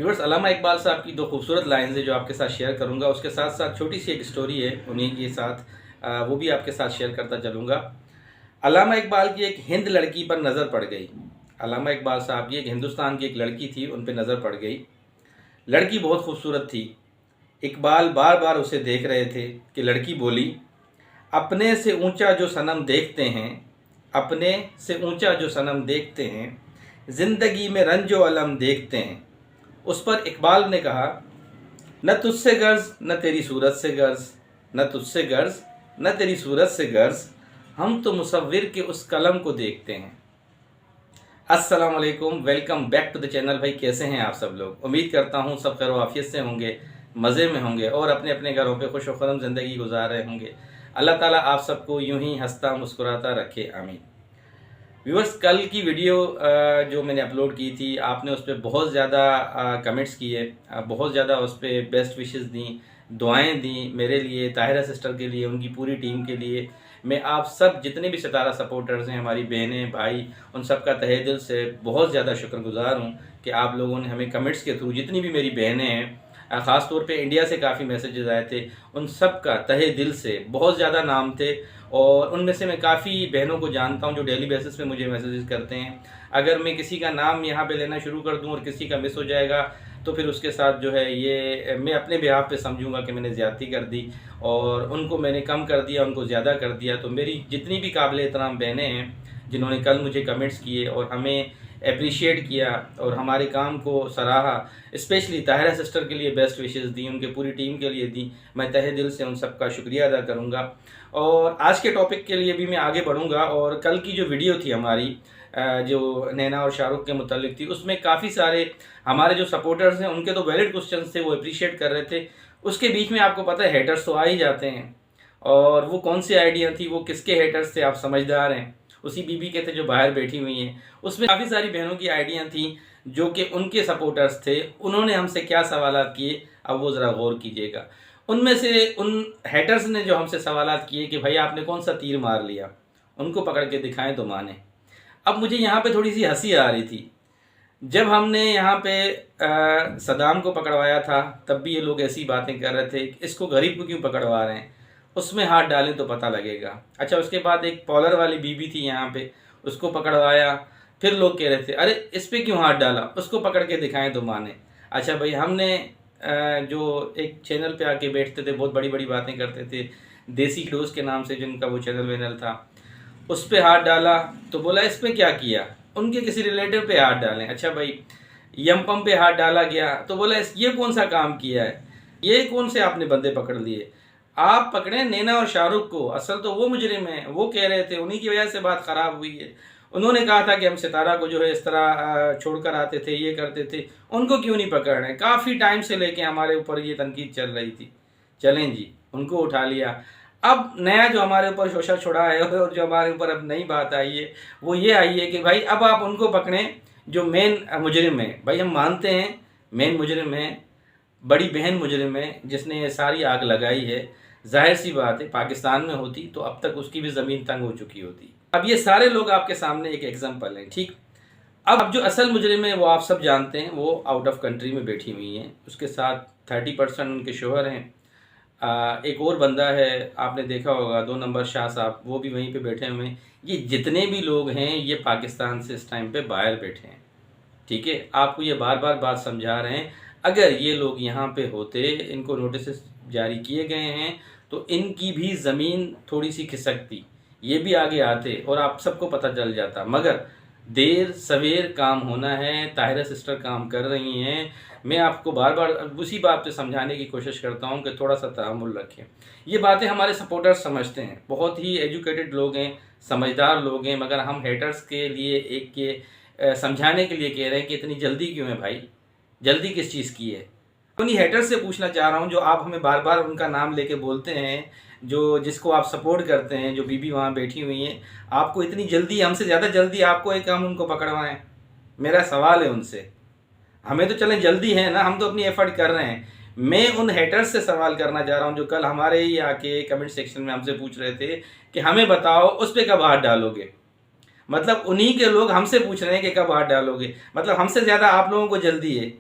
Viewers, अल्लामा इकबाल साहब की दो खूबसूरत लाइन्स है जो आपके साथ शेयर करूंगा। उसके साथ साथ छोटी सी एक स्टोरी है उन्हीं के साथ, वो भी आपके साथ शेयर करता चलूँगा। अल्लामा इकबाल की एक हिंद लड़की पर नज़र पड़ गई। अल्लामा इकबाल साहब की एक हिंदुस्तान की एक लड़की थी, उन पर नज़र पड़ गई। लड़की बहुत खूबसूरत थी। इकबाल बार बार उसे देख रहे थे कि लड़की बोली, अपने से ऊंचा जो सनम देखते हैं, अपने से ऊंचा जो सनम देखते हैं, ज़िंदगी में रंजो अलम देखते हैं। उस पर इकबाल ने कहा, न तुझसे गर्ज न तेरी सूरत से गर्ज, न तुझसे गर्ज न तेरी सूरत से गर्ज, हम तो मुसव्विर के उस कलम को देखते हैं। अस्सलाम वालेकुम, welcome back to the channel. भाई कैसे हैं आप सब लोग? उम्मीद करता हूँ सब खैर आफियत से होंगे, मज़े में होंगे और अपने अपने घरों पे खुश खुर्रम ज़िंदगी गुजार रहे होंगे। अल्लाह ताला आप सबको यूं ही हंसता मुस्कुराता रखे, आमीन। व्यूअर्स, कल की वीडियो जो मैंने अपलोड की थी, आपने उस पर बहुत ज़्यादा कमेंट्स किए, बहुत ज़्यादा उस पर बेस्ट विशेस दी, दुआएं दी मेरे लिए, ताहिरा सिस्टर के लिए, उनकी पूरी टीम के लिए। मैं आप सब जितने भी सितारा सपोर्टर्स हैं, हमारी बहनें भाई, उन सब का तहे दिल से बहुत ज़्यादा शुक्रगुजार हूँ कि आप लोगों ने हमें कमेंट्स के थ्रू, जितनी भी मेरी बहनें हैं, ख़ास तौर पे इंडिया से काफ़ी मैसेजेस आए थे, उन सब का तहे दिल से बहुत ज़्यादा नाम थे। और उनमें से मैं काफ़ी बहनों को जानता हूं जो डेली बेसिस पे मुझे मैसेजेस करते हैं। अगर मैं किसी का नाम यहाँ पे लेना शुरू कर दूं और किसी का मिस हो जाएगा तो फिर उसके साथ जो है ये मैं अपने बिहाफ पे समझूंगा कि मैंने ज़्यादती कर दी और उनको मैंने कम कर दिया, उनको ज़्यादा कर दिया। तो मेरी जितनी भी काबिल एहतराम बहनें हैं जिन्होंने कल मुझे कमेंट्स किए और हमें अप्रिशिएट किया और हमारे काम को सराहा, स्पेशली ताहिरा सिस्टर के लिए बेस्ट विशेस दी, उनके पूरी टीम के लिए दी, मैं तहे दिल से उन सब का शुक्रिया अदा करूँगा। और आज के टॉपिक के लिए भी मैं आगे बढ़ूँगा। और कल की जो वीडियो थी हमारी, जो नैना और शाहरुख के मुतालिक थी, उसमें काफ़ी सारे हमारे जो सपोर्टर्स हैं उनके तो वैलिड क्वेश्चन थे, वो अप्रिशिएट कर रहे थे। उसके बीच में आपको पता है हेटर्स तो आ ही जाते हैं, और वो कौन सी आइडिया थी, वो किसके हेटर्स थे, आप समझदार हैं। उसी बीबी के थे जो बाहर बैठी हुई हैं। उसमें काफ़ी सारी बहनों की आइडिया थी जो कि उनके सपोर्टर्स थे, उन्होंने हमसे क्या सवालात किए, अब वो ज़रा गौर कीजिएगा। उनमें से उन हेटर्स ने जो हमसे सवालात किए कि भाई आपने कौन सा तीर मार लिया, उनको पकड़ के दिखाएं तो माने। अब मुझे यहाँ पे थोड़ी सी हंसी आ रही थी। जब हमने यहाँ पे सदाम को पकड़वाया था तब भी ये लोग ऐसी बातें कर रहे थे, इसको गरीब को क्यों पकड़वा रहे हैं, उसमें हाथ डालें तो पता लगेगा। अच्छा, उसके बाद एक पॉलर वाली बीबी थी यहाँ पे, उसको पकड़वाया, फिर लोग कह रहे थे अरे इस पर क्यों हाथ डाला, उसको पकड़ के दिखाएं तो माने। अच्छा भाई, हमने जो एक चैनल पे आके बैठते थे, बहुत बड़ी बड़ी बातें करते थे, देसी डोज के नाम से जिनका वो चैनल वैनल था, उस पर हाथ डाला तो बोला इस पर क्या किया, उनके किसी रिलेटिव पे हाथ डालें। अच्छा भाई, यमपम पे हाथ डाला गया तो बोला ये कौन सा काम किया है, ये कौन से आपने बंदे पकड़ लिए। आप पकड़े नैना और शाहरुख को, असल तो वो मुजरिम है, वो कह रहे थे, उन्हीं की वजह से बात ख़राब हुई है। उन्होंने कहा था कि हम सितारा को जो है इस तरह छोड़कर आते थे, ये करते थे, उनको क्यों नहीं पकड़ रहे। काफ़ी टाइम से लेके हमारे ऊपर ये तनकीद चल रही थी। चलें जी, उनको उठा लिया। अब नया जो हमारे ऊपर शोषा छोड़ा है और जो हमारे ऊपर अब नई बात आई है वो ये आई है कि भाई अब आप उनको पकड़ें जो मेन मुजरिम है। भाई हम मानते हैं मेन मुजरिम है, बड़ी बहन मुजरिम है जिसने ये सारी आग लगाई है। जाहिर सी बात है पाकिस्तान में होती तो अब तक उसकी भी ज़मीन तंग हो चुकी होती। अब ये सारे लोग आपके सामने एक एग्जांपल हैं, ठीक। अब जो असल मुजरिम है वो आप सब जानते हैं, वो आउट ऑफ कंट्री में बैठी हुई हैं, उसके साथ 30% उनके शोहर हैं। एक और बंदा है, आपने देखा होगा 2 नंबर शाह साहब, वो भी वहीं पे बैठे हुए हैं। ये जितने भी लोग हैं ये पाकिस्तान से इस टाइम पे बाहर बैठे हैं, ठीक है। आपको ये बार बार बात समझा रहे हैं, अगर ये लोग यहाँ पे होते, इनको नोटिस जारी किए गए हैं, तो इनकी भी ज़मीन थोड़ी सी खिसकती, ये भी आगे आते और आप सबको पता चल जाता। मगर देर सवेर काम होना है, ताहिरा सिस्टर काम कर रही हैं। मैं आपको बार बार उसी बात पे समझाने की कोशिश करता हूँ कि थोड़ा सा तहम्मुल रखें। ये बातें हमारे सपोर्टर्स समझते हैं, बहुत ही एजुकेटेड लोग हैं, समझदार लोग हैं, मगर हम हेटर्स के लिए एक के समझाने के लिए कह रहे हैं कि इतनी जल्दी क्यों है भाई, जल्दी किस चीज़ की है। उन्हीं हेटर्स से पूछना चाह रहा हूँ जो आप हमें बार बार उनका नाम लेके बोलते हैं, जो जिसको आप सपोर्ट करते हैं, जो बीबी वहाँ बैठी हुई हैं, आपको इतनी जल्दी, हमसे ज़्यादा जल्दी आपको है कि हम उनको पकड़वाएं। मेरा सवाल है उनसे, हमें तो चलें जल्दी है ना, हम तो अपनी एफर्ट कर रहे हैं। मैं उन हेटर्स से सवाल करना चाह रहा हूँ जो कल हमारे ही आके कमेंट सेक्शन में हमसे पूछ रहे थे कि हमें बताओ उस पर कब हाथ डालोगे। मतलब उन्हीं के लोग हमसे पूछ रहे हैं कि कब हाथ डालोगे, मतलब हमसे ज़्यादा आप लोगों को जल्दी है।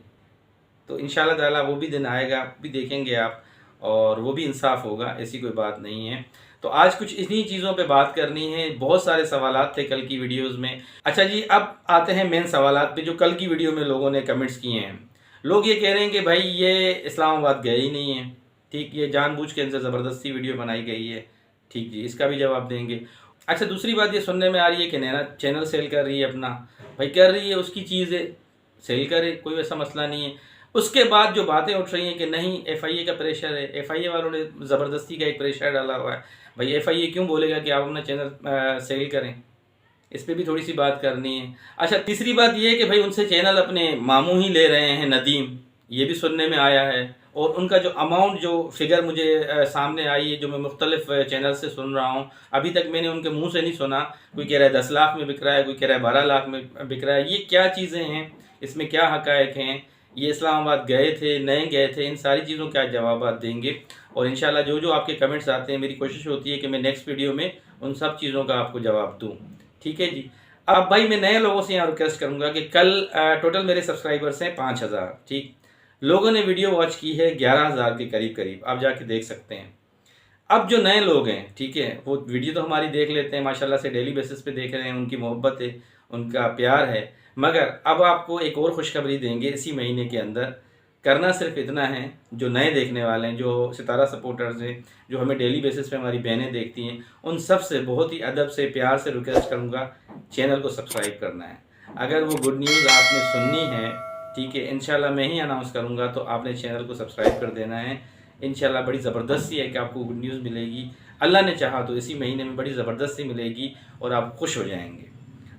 तो इंशाल्लाह ताला वो भी दिन आएगा, भी देखेंगे आप, और वो भी इंसाफ होगा, ऐसी कोई बात नहीं है। तो आज कुछ इन्हीं चीज़ों पे बात करनी है। बहुत सारे सवालात थे कल की वीडियोस में। अच्छा जी, अब आते हैं मेन सवालात पे जो कल की वीडियो में लोगों ने कमेंट्स किए हैं। लोग ये कह रहे हैं कि भाई ये इस्लामाबाद गए ही नहीं है, ठीक, ये जानबूझ के इनसे ज़बरदस्ती वीडियो बनाई गई है, ठीक जी, इसका भी जवाब देंगे। अच्छा, दूसरी बात ये सुनने में आ रही है कि नैना चैनल सेल कर रही है अपना। भाई कर रही है, उसकी चीज़ है, सेल करे, कोई वैसा मसला नहीं है। उसके बाद जो बातें उठ रही हैं कि नहीं एफआईए का प्रेशर है, एफआईए वालों ने ज़बरदस्ती का एक प्रेशर डाला हुआ है। भाई एफआईए क्यों बोलेगा कि आप अपना चैनल सेल करें, इस पर भी थोड़ी सी बात करनी है। अच्छा, तीसरी बात ये है कि भाई उनसे चैनल अपने मामू ही ले रहे हैं, नदीम, ये भी सुनने में आया है। और उनका जो अमाउंट, जो फिगर मुझे सामने आई है, जो मैं मुख्तलिफ चैनल से सुन रहा हूँ, अभी तक मैंने उनके मुंह से नहीं सुना। कोई कह रहा है 10 लाख में बिक रहा है, कोई कह रहा है 12 लाख में बिक रहा है। ये क्या चीज़ें हैं, इसमें क्या हकायक हैं, ये इस्लामाबाद गए थे नहीं गए थे, इन सारी चीज़ों के आज जवाब देंगे। और इंशाल्लाह जो जो आपके कमेंट्स आते हैं, मेरी कोशिश होती है कि मैं नेक्स्ट वीडियो में उन सब चीज़ों का आपको जवाब दूँ, ठीक है जी। अब भाई मैं नए लोगों से यहाँ रिक्वेस्ट करूँगा कि कल टोटल मेरे सब्सक्राइबर्स हैं 5000, ठीक, लोगों ने वीडियो वॉच की है 11000 के करीब करीब, आप जाके देख सकते हैं। अब जो नए लोग हैं, ठीक है, वो वीडियो तो हमारी देख लेते हैं माशाल्लाह से, डेली बेसिस पे देख रहे हैं, उनकी मोहब्बत है, उनका प्यार है। मगर अब आपको एक और खुशखबरी देंगे इसी महीने के अंदर। करना सिर्फ इतना है, जो नए देखने वाले हैं, जो सितारा सपोर्टर्स हैं, जो हमें डेली बेसिस पे हमारी बहनें देखती हैं, उन सब से बहुत ही अदब से प्यार से रिक्वेस्ट करूँगा, चैनल को सब्सक्राइब करना है। अगर वो गुड न्यूज़ आपने सुननी है, ठीक है, इंशाल्लाह मैं ही अनाउंस करूँगा, तो आपने चैनल को सब्सक्राइब कर देना है। इंशाल्लाह बड़ी ज़बरदस्ती है कि आपको गुड न्यूज़ मिलेगी, अल्लाह ने चाहा तो इसी महीने में बड़ी ज़बरदस्ती मिलेगी और आप खुश हो जाएंगे।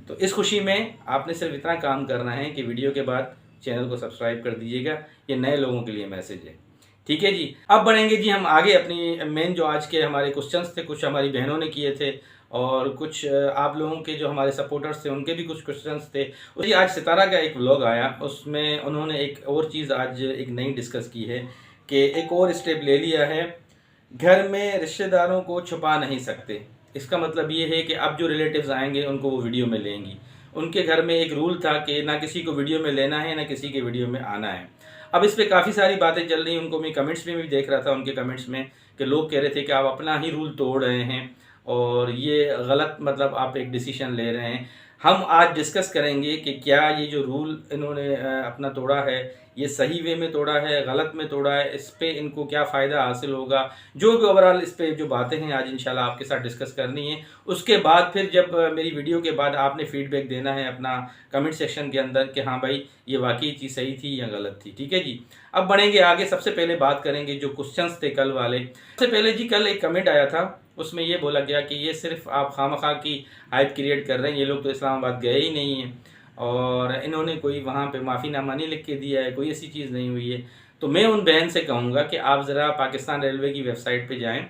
तो इस खुशी में आपने सिर्फ इतना काम करना है कि वीडियो के बाद चैनल को सब्सक्राइब कर दीजिएगा। ये नए लोगों के लिए मैसेज है, ठीक है जी। अब बढ़ेंगे जी हम आगे, अपनी मेन जो आज के हमारे क्वेश्चंस थे, कुछ हमारी बहनों ने किए थे और कुछ आप लोगों के जो हमारे सपोर्टर्स थे उनके भी कुछ क्वेश्चंस थे। जी आज सितारा का एक व्लॉग आया, उसमें उन्होंने एक और चीज़ आज एक नई डिस्कस की है कि एक और स्टेप ले लिया है, घर में रिश्तेदारों को छुपा नहीं सकते। इसका मतलब ये है कि अब जो रिलेटिव्स आएंगे उनको वो वीडियो में लेंगी। उनके घर में एक रूल था कि ना किसी को वीडियो में लेना है, ना किसी के वीडियो में आना है। अब इस पर काफ़ी सारी बातें चल रही हैं, उनको मैं कमेंट्स में भी देख रहा था, उनके कमेंट्स में कि लोग कह रहे थे कि आप अपना ही रूल तोड़ रहे हैं और ये गलत, मतलब आप एक डिसीजन ले रहे हैं। हम आज डिस्कस करेंगे कि क्या ये जो रूल इन्होंने अपना तोड़ा है, ये सही वे में तोड़ा है, गलत में तोड़ा है, इस पे इनको क्या फ़ायदा हासिल होगा। जो भी ओवरऑल इस पे जो बातें हैं आज इंशाल्लाह आपके साथ डिस्कस करनी है। उसके बाद फिर जब मेरी वीडियो के बाद आपने फीडबैक देना है अपना कमेंट सेक्शन के अंदर कि हाँ भाई ये वाकई चीज़ सही थी या गलत थी, ठीक है जी। अब बढ़ेंगे आगे, सबसे पहले बात करेंगे जो क्वेश्चंस थे कल वाले। सबसे पहले जी कल एक कमेंट आया था, उसमें ये बोला गया कि ये सिर्फ आप खामखा की हाइप क्रिएट कर रहे हैं, ये लोग तो इस्लामाबाद गए ही नहीं हैं और इन्होंने कोई वहाँ पे माफ़ीनामा नहीं लिख के दिया है, कोई ऐसी चीज़ नहीं हुई है। तो मैं उन बहन से कहूँगा कि आप ज़रा पाकिस्तान रेलवे की वेबसाइट पे जाएं,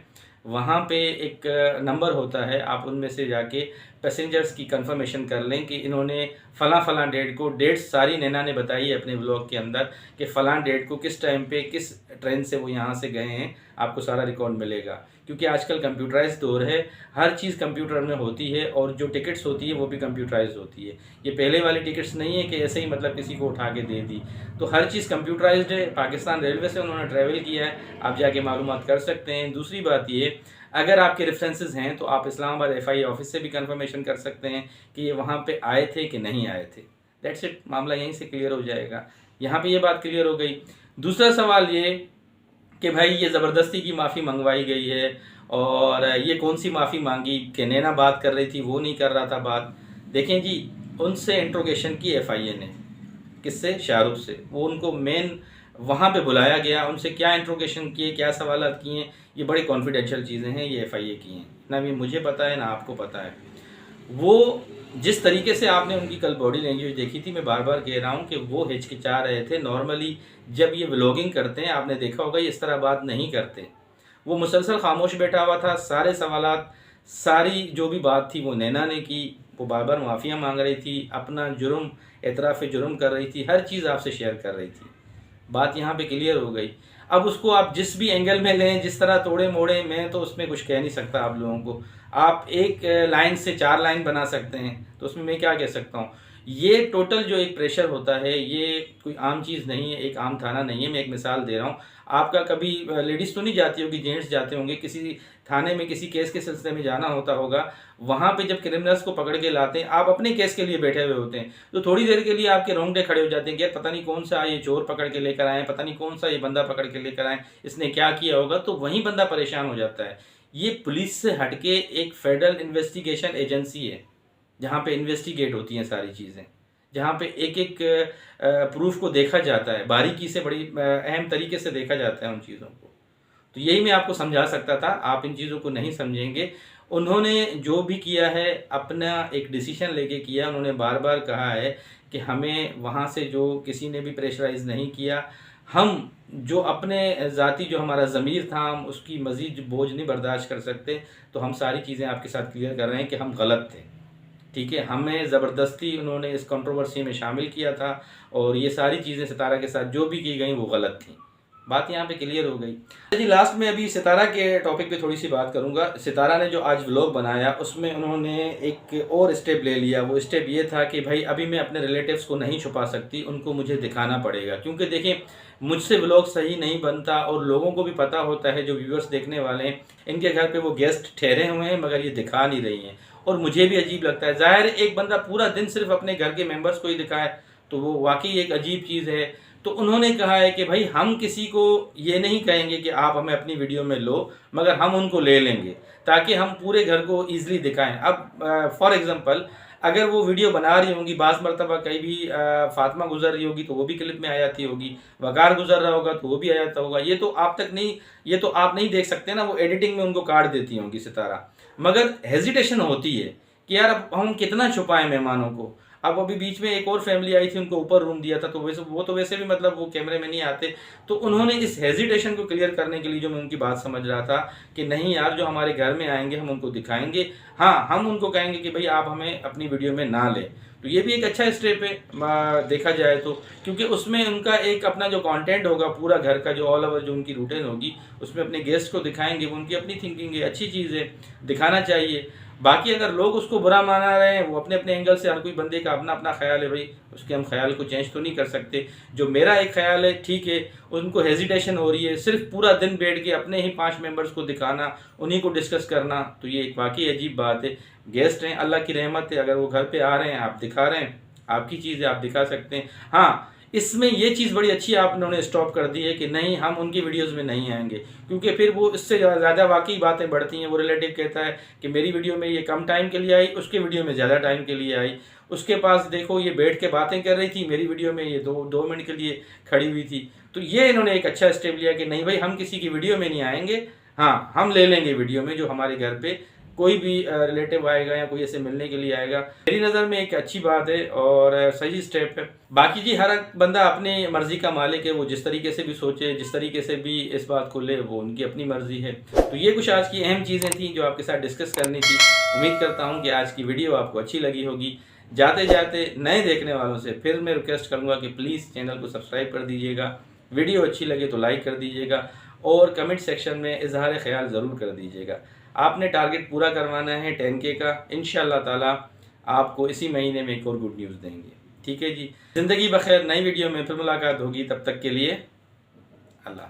वहाँ पे एक नंबर होता है, आप उनमें से जाके पैसेंजर्स की कंफर्मेशन कर लें कि इन्होंने फ़लाँ डेट को, डेट सारी नैना ने बताई है अपने ब्लॉग के अंदर कि फ़लाँ डेट को किस टाइम पे किस ट्रेन से वो यहाँ से गए हैं, आपको सारा रिकॉर्ड मिलेगा। क्योंकि आजकल कंप्यूटराइज दौर है, हर चीज़ कंप्यूटर में होती है और जो टिकट्स होती है वो भी कंप्यूटराइज होती है। ये पहले वाली टिकट्स नहीं है कि ऐसे ही मतलब किसी को उठा के दे दी, तो हर चीज़ कंप्यूटराइज्ड है। पाकिस्तान रेलवे से उन्होंने ट्रैवल किया है, आप जाके मालूमात कर सकते हैं। दूसरी बात ये, अगर आपके रेफरेंसेस हैं तो आप इस्लामाबाद एफआईए ऑफिस से भी कंफर्मेशन कर सकते हैं कि ये वहाँ पे आए थे कि नहीं आए थे। दैट्स इट, मामला यहीं से क्लियर हो जाएगा। यहाँ पे ये बात क्लियर हो गई। दूसरा सवाल ये कि भाई ये ज़बरदस्ती की माफ़ी मंगवाई गई है और ये कौन सी माफ़ी मांगी कि नैना बात कर रही थी, वो नहीं कर रहा था बात। देखें जी, उनसे इंट्रोगेशन की एफआईए ने, किससे, शाहरुख से, वो उनको मेन वहाँ पे बुलाया गया, उनसे क्या इंट्रोगेशन किए, क्या सवालात किए, ये बड़ी कॉन्फिडेंशियल चीज़ें हैं, ये एफआईए की हैं, ना ये मुझे पता है ना आपको पता है। वो जिस तरीके से आपने उनकी कल बॉडी लैंग्वेज देखी थी, मैं बार बार कह रहा हूँ कि वो हिचकिचा रहे थे। नॉर्मली जब ये व्लॉगिंग करते हैं, आपने देखा होगा ये इस तरह बात नहीं करते। वो मुसलसल खामोश बैठा हुआ था, सारे सवालात, सारी जो भी बात थी वो नैना ने की। वो बार बार माफ़िया मांग रही थी, अपना जुर्म, एतराफ़ जुर्म कर रही थी, हर चीज़ आपसे शेयर कर रही थी। बात यहाँ पे क्लियर हो गई। अब उसको आप जिस भी एंगल में लें, जिस तरह तोड़े मोड़े, मैं तो उसमें कुछ कह नहीं सकता आप लोगों को। आप एक लाइन से 4 लाइन बना सकते हैं, तो उसमें मैं क्या कह सकता हूँ। ये टोटल जो एक प्रेशर होता है ये कोई आम चीज़ नहीं है, एक आम थाना नहीं है। मैं एक मिसाल दे रहा हूँ, आपका कभी लेडीज़ तो नहीं जाती होगी, जेंट्स जाते होंगे, किसी थाने में किसी केस के सिलसिले में जाना होता होगा, वहाँ पे जब क्रिमिनल्स को पकड़ के लाते हैं, आप अपने केस के लिए बैठे हुए होते हैं, तो थोड़ी देर के लिए आपके रोंगटे खड़े हो जाते हैं कि यार पता नहीं कौन सा ये चोर पकड़ के लेकर आए, पता नहीं कौन सा ये बंदा पकड़ के लेकर आए, इसने क्या किया होगा। तो वहीं बंदा परेशान हो जाता है। ये पुलिस से हटके एक फेडरल इन्वेस्टिगेशन एजेंसी है, जहाँ पे इन्वेस्टिगेट होती हैं सारी चीज़ें, जहाँ पे एक एक प्रूफ को देखा जाता है, बारीकी से, बड़ी अहम तरीके से देखा जाता है उन चीज़ों को। तो यही मैं आपको समझा सकता था, आप इन चीज़ों को नहीं समझेंगे। उन्होंने जो भी किया है अपना एक डिसीजन लेके किया। उन्होंने बार बार कहा है कि हमें वहाँ से जो किसी ने भी प्रेशराइज नहीं किया, हम जो अपने ज़ाती जो हमारा ज़मीर था, हम उसकी मज़ीद बोझ नहीं बर्दाश्त कर सकते। तो हम सारी चीज़ें आपके साथ क्लियर कर रहे हैं कि हम गलत थे, ठीक है। हमें ज़बरदस्ती उन्होंने इस कंट्रोवर्सी में शामिल किया था और ये सारी चीज़ें सितारा के साथ जो भी की गई वो गलत थी। बात यहाँ पे क्लियर हो गई जी। लास्ट में अभी सितारा के टॉपिक पे थोड़ी सी बात करूँगा। सितारा ने जो आज व्लॉग बनाया उसमें उन्होंने एक और स्टेप ले लिया। वो स्टेप ये था कि भाई अभी मैं अपने रिलेटिव्स को नहीं छुपा सकती, उनको मुझे दिखाना पड़ेगा, क्योंकि देखें मुझसे व्लॉग सही नहीं बनता और लोगों को भी पता होता है, जो व्यूअर्स देखने वाले हैं, इनके घर पे वो गेस्ट ठहरे हुए हैं मगर ये दिखा नहीं रही हैं और मुझे भी अजीब लगता है। ज़ाहिर एक बंदा पूरा दिन सिर्फ अपने घर के मेंबर्स को ही दिखाए तो वो वाकई एक अजीब चीज़ है। तो उन्होंने कहा है कि भाई हम किसी को ये नहीं कहेंगे कि आप हमें अपनी वीडियो में लो, मगर हम उनको ले लेंगे ताकि हम पूरे घर को ईजिली दिखाएं। अब फॉर एग्जांपल अगर वो वीडियो बना रही होंगी, बाज़ मरतबा कहीं भी फातिमा गुजर रही होगी तो वो भी क्लिप में आ जाती होगी, वकार गुजर रहा होगा तो वो भी आ जाता होगा। ये तो आप नहीं देख सकते ना, वो एडिटिंग में उनको काट देती होंगी सितारा। मगर हेजिटेशन होती है कि यार अब हम कितना छुपाएं मेहमानों को। अब अभी बीच में एक और फैमिली आई थी, उनको ऊपर रूम दिया था, तो वैसे भी मतलब वो कैमरे में नहीं आते। तो उन्होंने इस हेजिटेशन को क्लियर करने के लिए, जो मैं उनकी बात समझ रहा था कि नहीं यार जो हमारे घर में आएंगे हम उनको दिखाएंगे, हाँ हम उनको कहेंगे कि भाई आप हमें अपनी वीडियो में ना लें। तो ये भी एक अच्छा स्टेप है देखा जाए तो, क्योंकि उसमें उनका एक अपना जो कंटेंट होगा पूरा घर का, जो ऑल ओवर जो उनकी रूटीन होगी, उसमें अपने गेस्ट को दिखाएंगे। वो उनकी अपनी थिंकिंग है, अच्छी चीज़ है, दिखाना चाहिए। बाकी अगर लोग उसको बुरा माना रहे हैं, वो अपने अपने एंगल से, हर कोई बंदे का अपना अपना ख्याल है भाई, उसके हम ख्याल को चेंज तो नहीं कर सकते। जो मेरा एक ख्याल है ठीक है, उनको हेजिटेशन हो रही है सिर्फ पूरा दिन बैठ के अपने ही 5 मेंबर्स को दिखाना, उन्हीं को डिस्कस करना, तो ये एक वाकई अजीब बात है। गेस्ट हैं, अल्लाह की रहमत है, अगर वो घर पे आ रहे हैं, आप दिखा रहे हैं, आपकी चीज़ है, आप दिखा सकते हैं। हाँ, इसमें ये चीज़ बड़ी अच्छी आप उन्होंने स्टॉप कर दी है कि नहीं हम उनकी वीडियोस में नहीं आएंगे, क्योंकि फिर वो इससे ज़्यादा वाकई बातें बढ़ती हैं। वो रिलेटिव कहता है कि मेरी वीडियो में ये कम टाइम के लिए आई, उसके वीडियो में ज़्यादा टाइम के लिए आई, उसके पास देखो ये बैठ के बातें कर रही थी, मेरी वीडियो में ये दो मिनट के लिए खड़ी हुई थी। तो ये इन्होंने एक अच्छा स्टेप लिया कि नहीं भाई हम किसी की वीडियो में नहीं आएंगे, हाँ हम ले लेंगे वीडियो में, जो हमारे घर पे कोई भी रिलेटिव आएगा या कोई ऐसे मिलने के लिए आएगा। मेरी नज़र में एक अच्छी बात है और सही स्टेप है। बाकी जी हर बंदा अपनी मर्जी का मालिक है, वो जिस तरीके से भी सोचे, जिस तरीके से भी इस बात को ले, वो उनकी अपनी मर्जी है। तो ये कुछ आज की अहम चीज़ें थी जो आपके साथ डिस्कस करनी थी। उम्मीद करता हूँ कि आज की वीडियो आपको अच्छी लगी होगी। जाते जाते नए देखने वालों से फिर मैं रिक्वेस्ट करूँगा कि प्लीज़ चैनल को सब्सक्राइब कर दीजिएगा, वीडियो अच्छी लगे तो लाइक कर दीजिएगा और कमेंट सेक्शन में इजहार ख्याल ज़रूर कर दीजिएगा। आपने टारगेट पूरा करवाना है 10K का, इंशाअल्लाह ताला आपको इसी महीने में एक और गुड न्यूज़ देंगे। ठीक है जी, ज़िंदगी बखैर, नई वीडियो में फिर मुलाकात होगी, तब तक के लिए अल्लाह।